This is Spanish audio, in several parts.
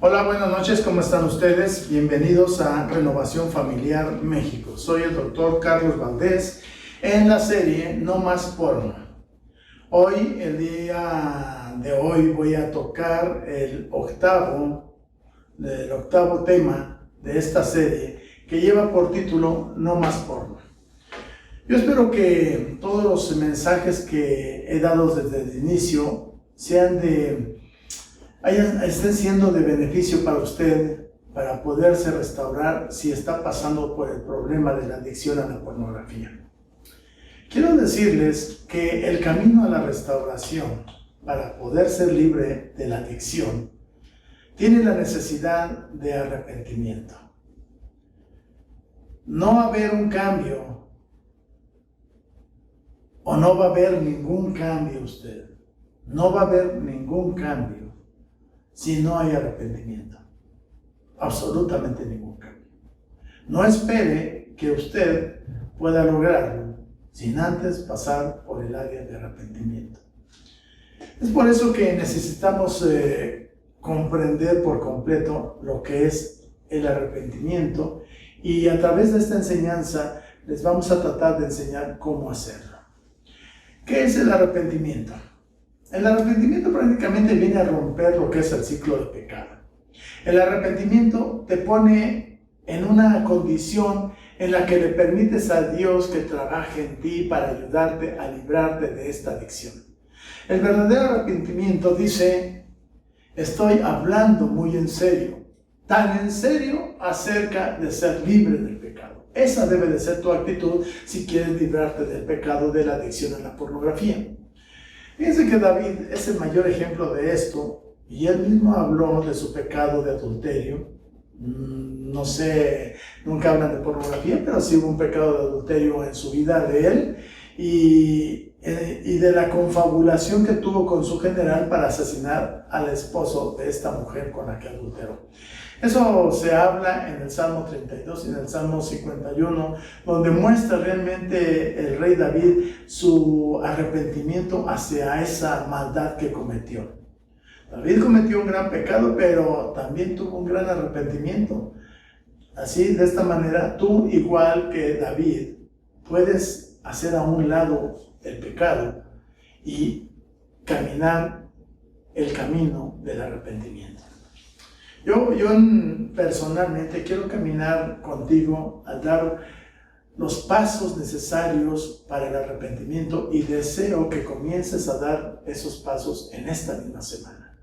Hola, buenas noches, ¿cómo están ustedes? Bienvenidos a Renovación Familiar México. Soy el doctor Carlos Valdés en la serie No Más Porno. Hoy, el día de hoy, voy a tocar el octavo tema de esta serie que lleva por título No Más Porno. Yo espero que todos los mensajes que he dado desde el inicio estén siendo de beneficio para usted, para poderse restaurar si está pasando por el problema de la adicción a la pornografía. Quiero decirles que el camino a la restauración para poder ser libre de la adicción tiene la necesidad de arrepentimiento. No va a haber un cambio o no va a haber ningún cambio usted. No va a haber ningún cambio si no hay arrepentimiento. Absolutamente ningún cambio. No espere que usted pueda lograrlo sin antes pasar por el área de arrepentimiento. Es por eso que necesitamos comprender por completo lo que es el arrepentimiento, y a través de esta enseñanza les vamos a tratar de enseñar cómo hacerlo. ¿Qué es el arrepentimiento? El arrepentimiento prácticamente viene a romper lo que es el ciclo del pecado. El arrepentimiento te pone en una condición en la que le permites a Dios que trabaje en ti para ayudarte a librarte de esta adicción. El verdadero arrepentimiento dice: estoy hablando muy en serio, tan en serio acerca de ser libre del pecado. Esa debe de ser tu actitud si quieres librarte del pecado de la adicción a la pornografía. Fíjense que David es el mayor ejemplo de esto, y él mismo habló de su pecado de adulterio. No sé, nunca hablan de pornografía, pero sí hubo un pecado de adulterio en su vida de él, y de la confabulación que tuvo con su general para asesinar al esposo de esta mujer con la que adulteró. Eso se habla en el Salmo 32 y en el Salmo 51, donde muestra realmente el rey David su arrepentimiento hacia esa maldad que cometió. David cometió un gran pecado, pero también tuvo un gran arrepentimiento. Así, de esta manera, tú, igual que David, puedes hacer a un lado el pecado y caminar el camino del arrepentimiento. Yo personalmente quiero caminar contigo a dar los pasos necesarios para el arrepentimiento, y deseo que comiences a dar esos pasos en esta misma semana.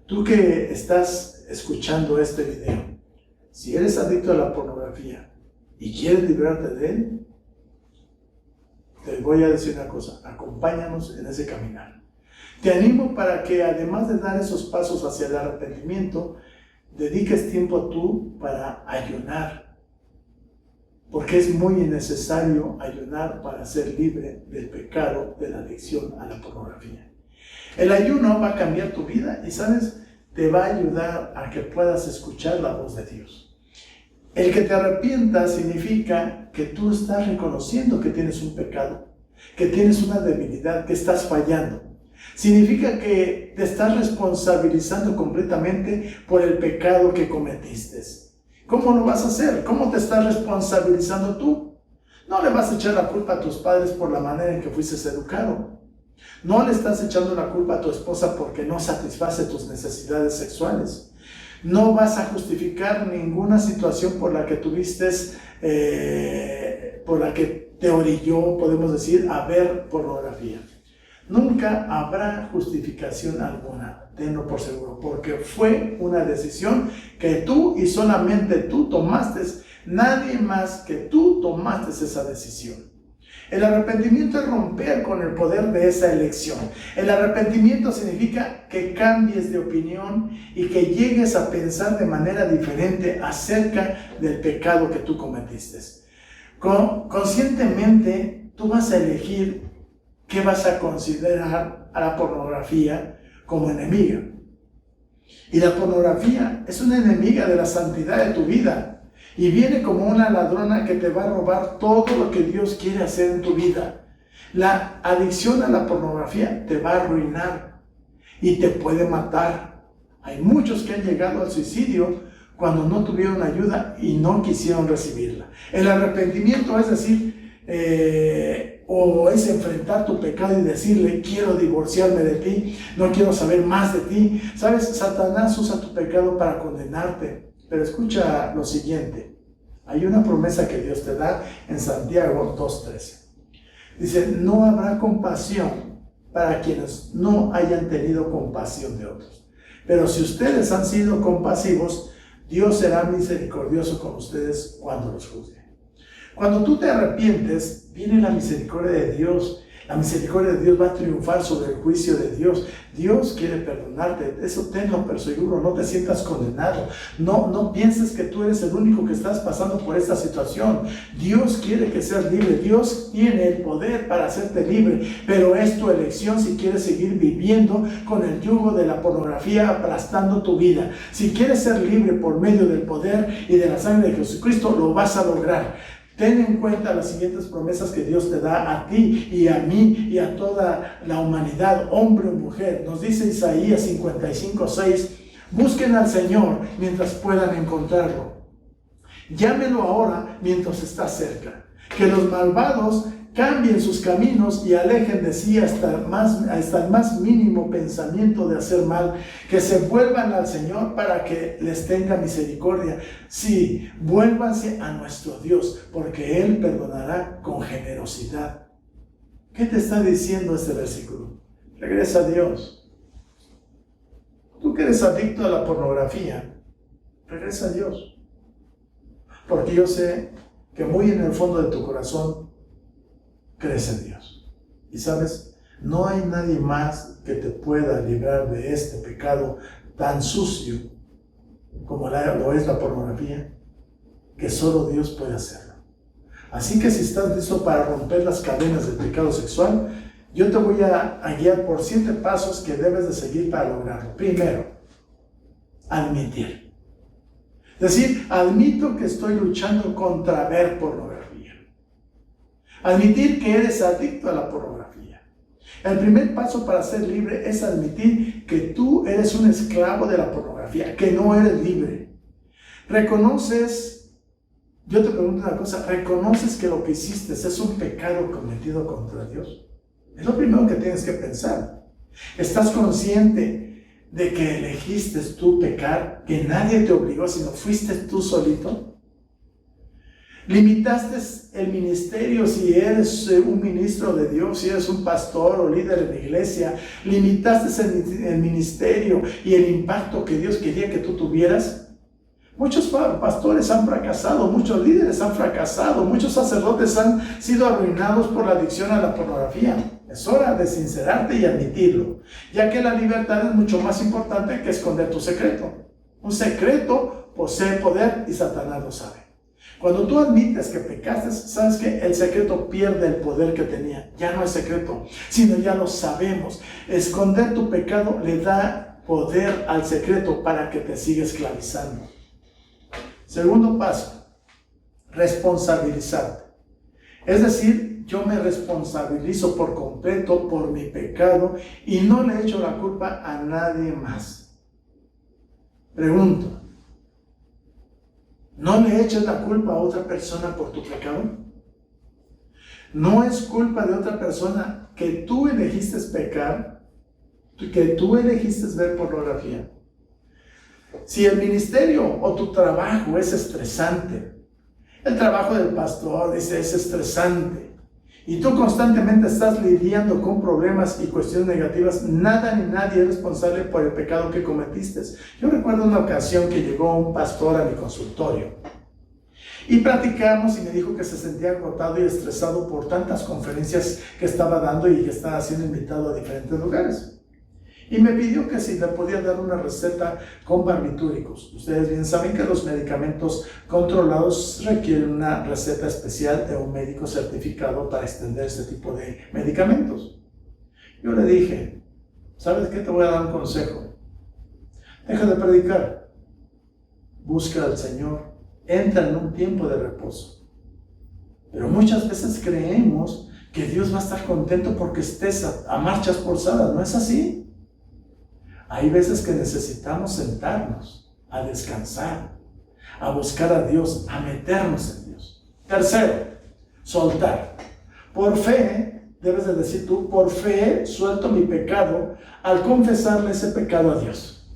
Tú que estás escuchando este video, si eres adicto a la pornografía y quieres librarte de él, te voy a decir una cosa: acompáñanos en ese caminar. Te animo para que, además de dar esos pasos hacia el arrepentimiento, dediques tiempo tú para ayunar, porque es muy necesario ayunar para ser libre del pecado de la adicción a la pornografía. El ayuno va a cambiar tu vida y, ¿sabes?, te va a ayudar a que puedas escuchar la voz de Dios. El que te arrepientas significa que tú estás reconociendo que tienes un pecado, que tienes una debilidad, que estás fallando. Significa que te estás responsabilizando completamente por el pecado que cometiste. ¿Cómo lo vas a hacer? ¿Cómo te estás responsabilizando tú? No le vas a echar la culpa a tus padres por la manera en que fuiste educado. No le estás echando la culpa a tu esposa porque no satisface tus necesidades sexuales. No vas a justificar ninguna situación por la que tuviste, por la que te orilló, podemos decir, a ver pornografía. Nunca habrá justificación alguna, tenlo por seguro, porque fue una decisión que tú y solamente tú tomaste. Nadie más que tú tomaste esa decisión. El arrepentimiento es romper con el poder de esa elección. El arrepentimiento significa que cambies de opinión y que llegues a pensar de manera diferente acerca del pecado que tú cometiste. Conscientemente tú vas a elegir que vas a considerar a la pornografía como enemiga. Y la pornografía es una enemiga de la santidad de tu vida, y viene como una ladrona que te va a robar todo lo que Dios quiere hacer en tu vida. La adicción a la pornografía te va a arruinar y te puede matar. Hay muchos que han llegado al suicidio cuando no tuvieron ayuda y no quisieron recibirla. El arrepentimiento es decir, o es enfrentar tu pecado y decirle, quiero divorciarme de ti, no quiero saber más de ti. ¿Sabes? Satanás usa tu pecado para condenarte. Pero escucha lo siguiente. Hay una promesa que Dios te da en Santiago 2:13. Dice, no habrá compasión para quienes no hayan tenido compasión de otros. Pero si ustedes han sido compasivos, Dios será misericordioso con ustedes cuando los juzgue. Cuando tú te arrepientes, viene la misericordia de Dios. La misericordia de Dios va a triunfar sobre el juicio de Dios. Dios quiere perdonarte. Eso tenlo por seguro. No te sientas condenado. No pienses que tú eres el único que estás pasando por esta situación. Dios quiere que seas libre. Dios tiene el poder para hacerte libre. Pero es tu elección si quieres seguir viviendo con el yugo de la pornografía aplastando tu vida. Si quieres ser libre por medio del poder y de la sangre de Jesucristo, lo vas a lograr. Ten en cuenta las siguientes promesas que Dios te da a ti y a mí y a toda la humanidad, hombre o mujer. Nos dice Isaías 55:6, busquen al Señor mientras puedan encontrarlo. Llámenlo ahora mientras está cerca. Que los malvados cambien sus caminos y alejen de sí hasta el más mínimo pensamiento de hacer mal, que se vuelvan al Señor para que les tenga misericordia. Sí, vuélvanse a nuestro Dios, porque Él perdonará con generosidad. ¿Qué te está diciendo este versículo? Regresa a Dios. Tú que eres adicto a la pornografía, regresa a Dios. Porque yo sé que muy en el fondo de tu corazón crees en Dios. Y sabes, no hay nadie más que te pueda librar de este pecado tan sucio como lo es la pornografía, que solo Dios puede hacerlo. Así que si estás listo para romper las cadenas del pecado sexual, yo te voy a guiar por 7 pasos que debes de seguir para lograrlo. Primero, admitir. Es decir, admito que estoy luchando contra ver pornografía. Admitir que eres adicto a la pornografía. El primer paso para ser libre es admitir que tú eres un esclavo de la pornografía, que no eres libre. Reconoces, yo te pregunto una cosa, ¿reconoces que lo que hiciste es un pecado cometido contra Dios? Es lo primero que tienes que pensar. ¿Estás consciente de que elegiste tú pecar, que nadie te obligó, sino fuiste tú solito? ¿Limitaste el ministerio si eres un ministro de Dios, si eres un pastor o líder en la iglesia? ¿Limitaste el ministerio y el impacto que Dios quería que tú tuvieras? Muchos pastores han fracasado, muchos líderes han fracasado, muchos sacerdotes han sido arruinados por la adicción a la pornografía. Es hora de sincerarte y admitirlo, ya que la libertad es mucho más importante que esconder tu secreto. Un secreto posee poder y Satanás lo sabe. Cuando tú admites que pecaste, sabes que el secreto pierde el poder que tenía. Ya no es secreto, sino ya lo sabemos. Esconder tu pecado le da poder al secreto para que te siga esclavizando. Segundo paso, responsabilizarte. Es decir, yo me responsabilizo por completo por mi pecado y no le echo la culpa a nadie más. Pregunto, ¿no le eches la culpa a otra persona por tu pecado? ¿No es culpa de otra persona que tú elegiste pecar, que tú elegiste ver pornografía? Si el ministerio o tu trabajo es estresante, el trabajo del pastor dice es estresante, y tú constantemente estás lidiando con problemas y cuestiones negativas, nada ni nadie es responsable por el pecado que cometiste. Yo recuerdo una ocasión que llegó un pastor a mi consultorio y platicamos y me dijo que se sentía agotado y estresado por tantas conferencias que estaba dando y que estaba siendo invitado a diferentes lugares. Y me pidió que si le podía dar una receta con barbitúricos. Ustedes bien saben que los medicamentos controlados requieren una receta especial de un médico certificado para extender este tipo de medicamentos. Yo le dije, ¿sabes qué? Te voy a dar un consejo. Deja de predicar. Busca al Señor. Entra en un tiempo de reposo. Pero muchas veces creemos que Dios va a estar contento porque estés a marchas forzadas. ¿No es así? Hay veces que necesitamos sentarnos a descansar, a buscar a Dios, a meternos en Dios. Tercero, soltar. Por fe, debes de decir tú, por fe suelto mi pecado al confesarle ese pecado a Dios.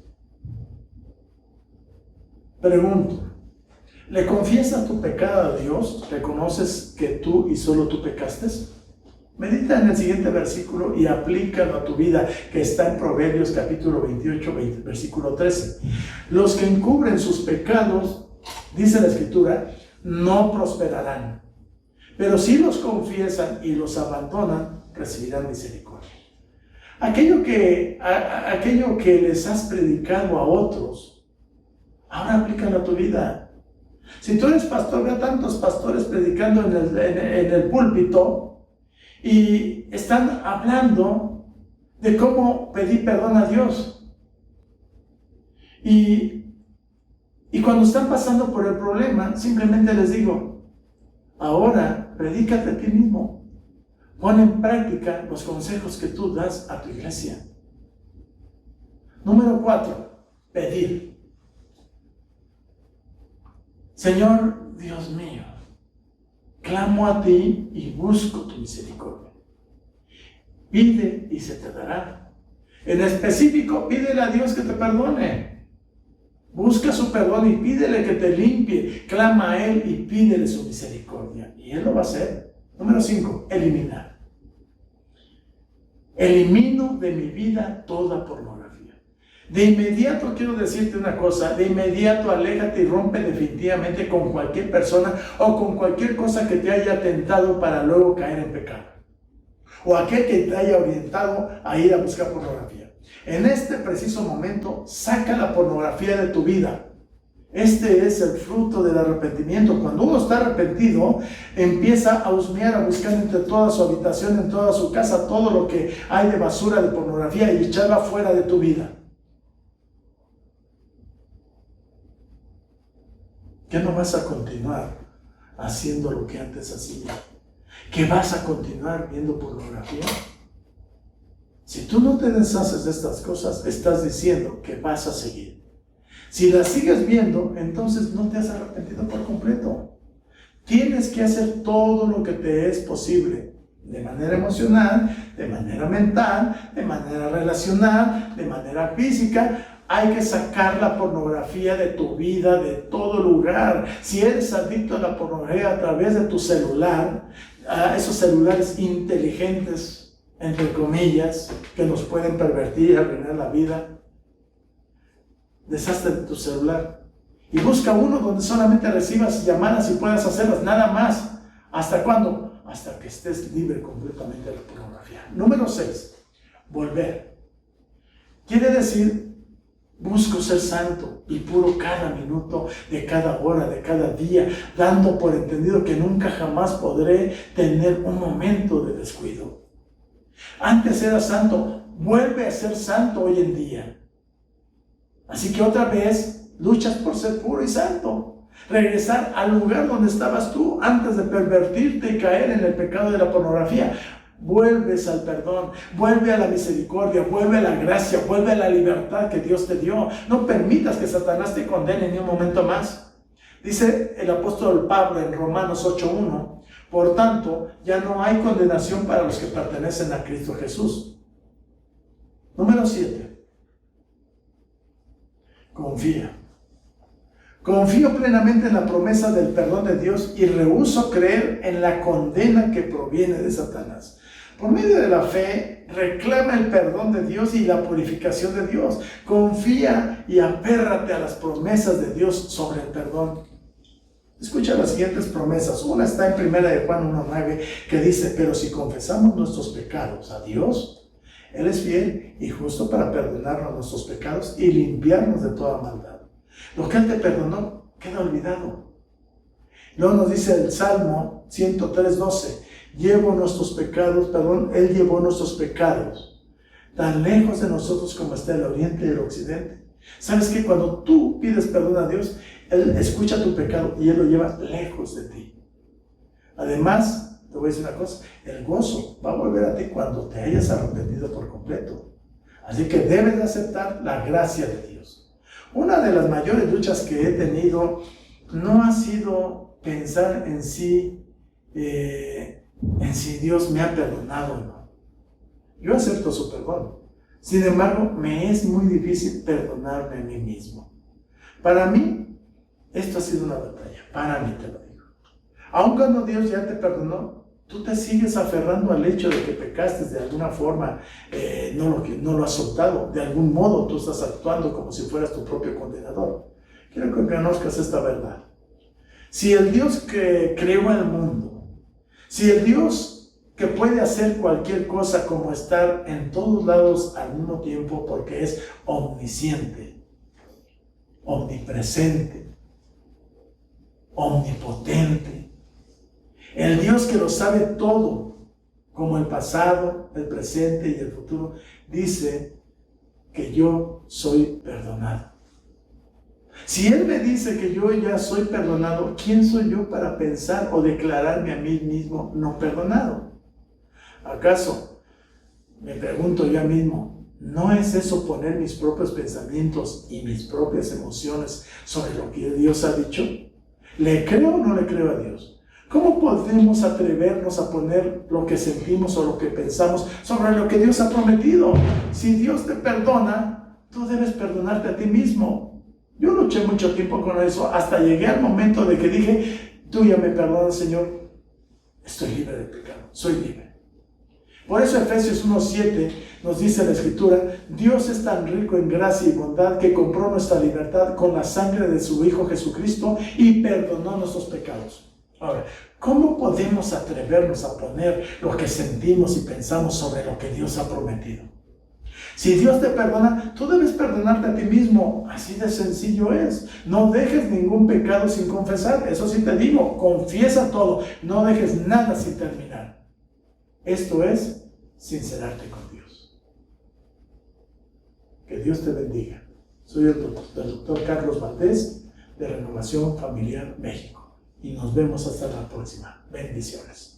Pregunto, ¿le confiesas tu pecado a Dios? ¿Reconoces que tú y solo tú pecaste? Medita en el siguiente versículo y aplícalo a tu vida, que está en Proverbios capítulo 28, versículo 13. Los que encubren sus pecados, dice la Escritura, no prosperarán. Pero si los confiesan y los abandonan, recibirán misericordia. Aquello que les has predicado a otros, ahora aplícalo a tu vida. Si tú eres pastor, ve a tantos pastores predicando en el púlpito y están hablando de cómo pedir perdón a Dios. Y cuando están pasando por el problema, simplemente les digo, ahora predícate a ti mismo. Pon en práctica los consejos que tú das a tu iglesia. Número 4, pedir. Señor Dios mío, clamo a ti y busco tu misericordia. Pide y se te dará. En específico, pídele a Dios que te perdone. Busca su perdón y pídele que te limpie. Clama a Él y pídele su misericordia. Y Él lo va a hacer. Número 5, eliminar. Elimino de mi vida toda pornografía. De inmediato quiero decirte una cosa, de inmediato aléjate y rompe definitivamente con cualquier persona o con cualquier cosa que te haya tentado para luego caer en pecado. O aquel que te haya orientado a ir a buscar pornografía. En este preciso momento, saca la pornografía de tu vida. Este es el fruto del arrepentimiento. Cuando uno está arrepentido, empieza a husmear, a buscar entre toda su habitación, en toda su casa, todo lo que hay de basura de pornografía y echarla fuera de tu vida. ¿Qué no vas a continuar haciendo lo que antes hacías? ¿Que vas a continuar viendo pornografía? Si tú no te deshaces de estas cosas, estás diciendo que vas a seguir. Si las sigues viendo, entonces no te has arrepentido por completo. Tienes que hacer todo lo que te es posible, de manera emocional, de manera mental, de manera relacional, de manera física. Hay que sacar la pornografía de tu vida, de todo lugar. Si eres adicto a la pornografía a través de tu celular, a esos celulares inteligentes, entre comillas, que nos pueden pervertir y arruinar la vida, deshazte de tu celular y busca uno donde solamente recibas llamadas y puedas hacerlas, nada más. ¿Hasta cuándo? Hasta que estés libre completamente de la pornografía. Número 6, volver. Quiere decir, busco ser santo y puro cada minuto, de cada hora, de cada día, dando por entendido que nunca jamás podré tener un momento de descuido. Antes era santo, vuelve a ser santo hoy en día. Así que otra vez luchas por ser puro y santo. Regresar al lugar donde estabas tú antes de pervertirte y caer en el pecado de la pornografía. Vuelves al perdón, vuelve a la misericordia, vuelve a la gracia, vuelve a la libertad que Dios te dio. No permitas que Satanás te condene ni un momento más. Dice el apóstol Pablo en Romanos 8:1, por tanto, ya no hay condenación para los que pertenecen a Cristo Jesús. Número 7. Confía. Confío plenamente en la promesa del perdón de Dios y rehúso creer en la condena que proviene de Satanás. Por medio de la fe, reclama el perdón de Dios y la purificación de Dios. Confía y apérrate a las promesas de Dios sobre el perdón. Escucha las siguientes promesas. Una está en 1 de Juan 1:9 que dice, pero si confesamos nuestros pecados a Dios, Él es fiel y justo para perdonarnos nuestros pecados y limpiarnos de toda maldad. Lo que Él te perdonó queda olvidado. Luego nos dice el Salmo 103:12, Él llevó nuestros pecados tan lejos de nosotros como está el oriente y el occidente. ¿Sabes que cuando tú pides perdón a Dios, Él escucha tu pecado y Él lo lleva lejos de ti? Además, te voy a decir una cosa, el gozo va a volver a ti cuando te hayas arrepentido por completo. Así que debes de aceptar la gracia de Dios. Una de las mayores luchas que he tenido no ha sido pensar en si Dios me ha perdonado o no. Yo acepto su perdón. Sin embargo, me es muy difícil perdonarme a mí mismo. Para mí, esto ha sido una batalla. Para mí te lo digo. Aun cuando Dios ya te perdonó, tú te sigues aferrando al hecho de que pecaste de alguna forma, no lo has soltado. De algún modo tú estás actuando como si fueras tu propio condenador. Quiero que conozcas esta verdad. Si el Dios que creó el mundo, si el Dios que puede hacer cualquier cosa como estar en todos lados al mismo tiempo porque es omnisciente, omnipresente, omnipotente, el Dios que lo sabe todo, como el pasado, el presente y el futuro, dice que yo soy perdonado. Si Él me dice que yo ya soy perdonado, ¿quién soy yo para pensar o declararme a mí mismo no perdonado? ¿Acaso, me pregunto yo mismo, no es eso poner mis propios pensamientos y mis propias emociones sobre lo que Dios ha dicho? ¿Le creo o no le creo a Dios? ¿Cómo podemos atrevernos a poner lo que sentimos o lo que pensamos sobre lo que Dios ha prometido? Si Dios te perdona, tú debes perdonarte a ti mismo. Yo luché mucho tiempo con eso, hasta llegué al momento de que dije, tú ya me perdonas, Señor, estoy libre de pecado, soy libre. Por eso Efesios 1:7 nos dice la Escritura, Dios es tan rico en gracia y bondad que compró nuestra libertad con la sangre de su Hijo Jesucristo y perdonó nuestros pecados. Ahora, ¿cómo podemos atrevernos a poner lo que sentimos y pensamos sobre lo que Dios ha prometido? Si Dios te perdona, tú debes perdonarte a ti mismo. Así de sencillo es. No dejes ningún pecado sin confesar. Eso sí te digo, confiesa todo. No dejes nada sin terminar. Esto es sincerarte con Dios. Que Dios te bendiga. Soy el doctor Carlos Valdés de Renovación Familiar México. Y nos vemos hasta la próxima. Bendiciones.